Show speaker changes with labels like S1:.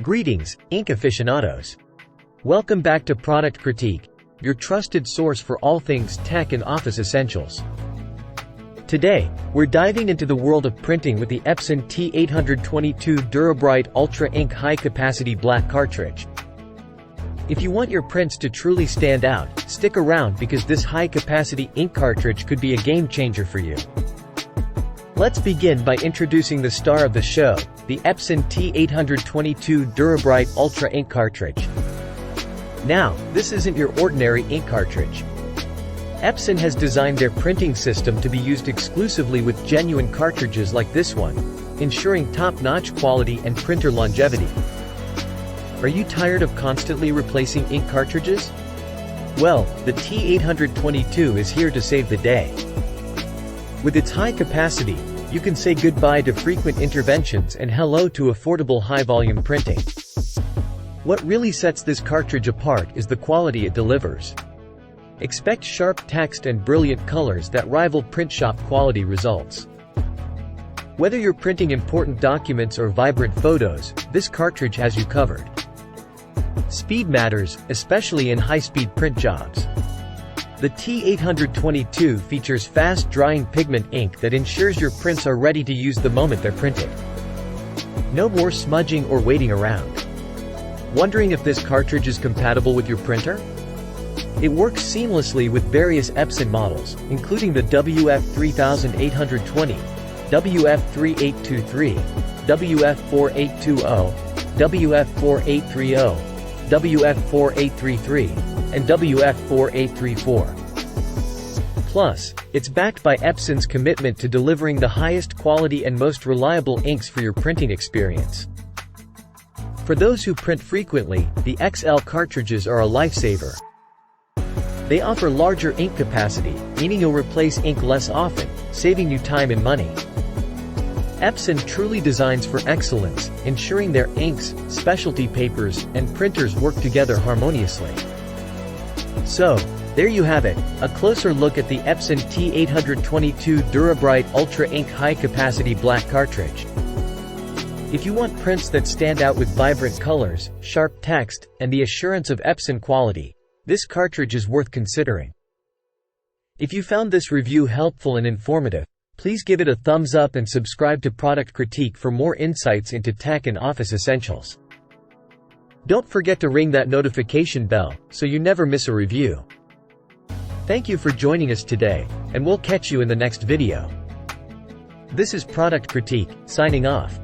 S1: Greetings, ink aficionados. Welcome back to Product Critique, your trusted source for all things tech and office essentials. Today, we're diving into the world of printing with the EPSON T822 DURABrite Ultra Ink high-capacity black cartridge. If you want your prints to truly stand out, stick around because this high-capacity ink cartridge could be a game-changer for you. Let's begin by introducing the star of the show, the EPSON T822 DURABrite Ultra Ink cartridge. Now, this isn't your ordinary ink cartridge. EPSON has designed their printing system to be used exclusively with genuine cartridges like this one, ensuring top-notch quality and printer longevity. Are you tired of constantly replacing ink cartridges? Well, the T822 is here to save the day. With its high capacity, you can say goodbye to frequent interventions and hello to affordable high-volume printing. What really sets this cartridge apart is the quality it delivers. Expect sharp text and brilliant colors that rival print shop quality results. Whether you're printing important documents or vibrant photos, this cartridge has you covered. Speed matters, especially in high-speed print jobs. The T822 features fast-drying pigment ink that ensures your prints are ready to use the moment they're printed. No more smudging or waiting around. Wondering if this cartridge is compatible with your printer? It works seamlessly with various EPSON models, including the WF3820, WF3823, WF4820, WF4830, WF4833, and WF4834. Plus, it's backed by EPSON's commitment to delivering the highest quality and most reliable inks for your printing experience. For those who print frequently, the XL cartridges are a lifesaver. They offer larger ink capacity, meaning you'll replace ink less often, saving you time and money. EPSON truly designs for excellence, ensuring their inks, specialty papers, and printers work together harmoniously. So, there you have it, a closer look at the EPSON T822 DURABrite Ultra Ink high-capacity black cartridge. If you want prints that stand out with vibrant colors, sharp text, and the assurance of EPSON quality, this cartridge is worth considering. If you found this review helpful and informative, please give it a thumbs up and subscribe to Product Critique for more insights into tech and office essentials. Don't forget to ring that notification bell, so you never miss a review. Thank you for joining us today, and we'll catch you in the next video. This is Product Critique, signing off.